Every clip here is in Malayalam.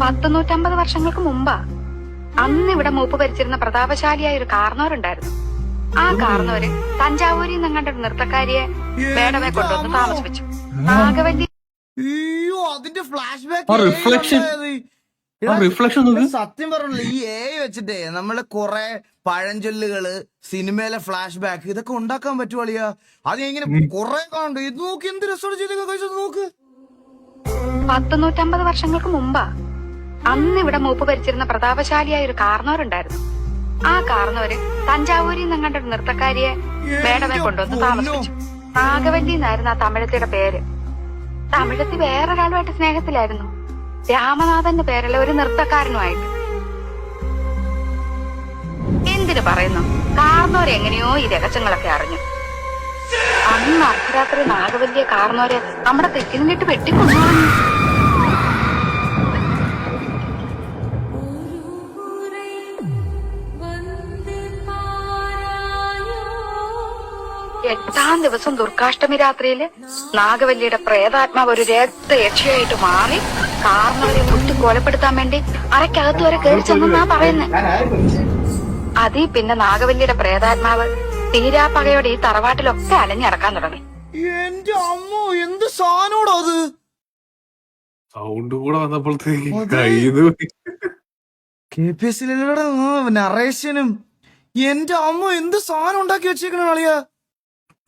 150 വർഷങ്ങൾക്ക് മുമ്പാ. അന്ന് ഇവിടെ മൂപ്പ് ഭരിച്ചിരുന്ന പ്രതാപശാലിയായ ഒരു കാർന്നോരുണ്ടായിരുന്നു. ആ കാർന്നോര് തഞ്ചാവൂരിൽ നിന്നങ്ങാണ്ട് ഒരു നൃത്തക്കാരിയെ വേടവെ കൊണ്ടുവന്ന് താമസിപ്പിച്ചു. നാഗവല്ലി അതിന്റെ ഫ്ലാഷ് റിഫ്ലക്ഷൻ സത്യം പറഞ്ഞില്ല. ഈ വെച്ചിട്ടേ നമ്മള് കൊറേ പഴഞ്ചൊല്ലുകള്, സിനിമയിലെ ഫ്ലാഷ് ബാക്ക് ഇതൊക്കെ ഉണ്ടാക്കാൻ പറ്റുവാളിയാ. അത് ഇങ്ങനെ കൊറേ കാണുന്നുണ്ട്. ഇത് നോക്കി എന്ത് രസമാണ് ചെയ്ത് നോക്ക്. 150 വർഷങ്ങൾക്ക് മുമ്പാ. അന്ന് ഇവിടെ മൂപ്പ് ഭരിച്ചിരുന്ന പ്രതാപശാലിയായ ഒരു കാർന്നോരുണ്ടായിരുന്നു. ആ കാർന്നോര് തഞ്ചാവൂരിൽ നിന്നങ്ങാണ്ട് ഒരു നൃത്തക്കാരിയെ വേടവെ കൊണ്ടുവന്ന് താമസിപ്പിച്ചു. നാഗവല്ലി എന്നായിരുന്നു ആ തമിഴത്തിയുടെ പേര്. തമിഴത്തി വേറൊരാളുമായിട്ട് സ്നേഹത്തിലായിരുന്നു. രാമനാഥന്റെ പേരുള്ള ഒരു നൃത്തക്കാരനുമായിട്ട്. എന്തിനു പറയുന്നു, കാർന്നോര് എങ്ങനെയോ ഈ രഹസ്യങ്ങളൊക്കെ അറിഞ്ഞു. അന്ന് അർദ്ധരാത്രി നാഗവല്ലിയെ കാർന്നോര് നമ്മുടെ തെക്കിനിട്ട് വെട്ടിക്കൊണ്ടു. എട്ടാം ദിവസം ദുർഗാഷ്ടമി രാത്രിയില് നാഗവല്ലിയുടെ പ്രേതാത്മാവ് ഒരു രക്തയക്ഷയായിട്ട് മാറി കാർന്നവരെ കുത്തി കൊലപ്പെടുത്താൻ വേണ്ടി അരക്കകത്ത് വരെ കയറി ചെന്നാ പറയുന്നത്. അതീ പിന്നെ നാഗവല്ലിയുടെ പ്രേതാത്മാവ് തീരാപ്പകയോടെ ഈ തറവാട്ടിലൊക്കെ അലഞ്ഞടക്കാൻ തുടങ്ങി. എന്റെ അമ്മോ, എന്ത് സാധനോടോ അത്! സൗണ്ട് കൂടെ വന്നപ്പോഴത്തേക്ക് നറേഷനും എന്റെ അമ്മോ എന്ത് സാധനം ഉണ്ടാക്കി വെച്ചേക്കണ ആളിയാ.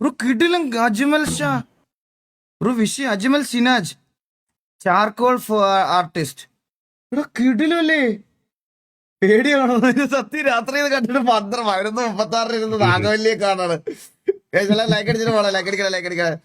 ഒരു കിടിലൻ അജ്മൽ ഷാ, ഒരു വിഷയ അജ്മൽ സിനാജ്, ചാർക്കോൾ ആർട്ടിസ്റ്റ്. ഇവിടെ കിടിലല്ലേ, പേടിയാണോ? സത്യം രാത്രി കണ്ടിട്ട് 12:36 നാഗവല്ലിയെ കാണാണ്. ലൈക്ക് അടിച്ചിട്ട് പോളെ, ലൈക്ക് അടിക്കണം.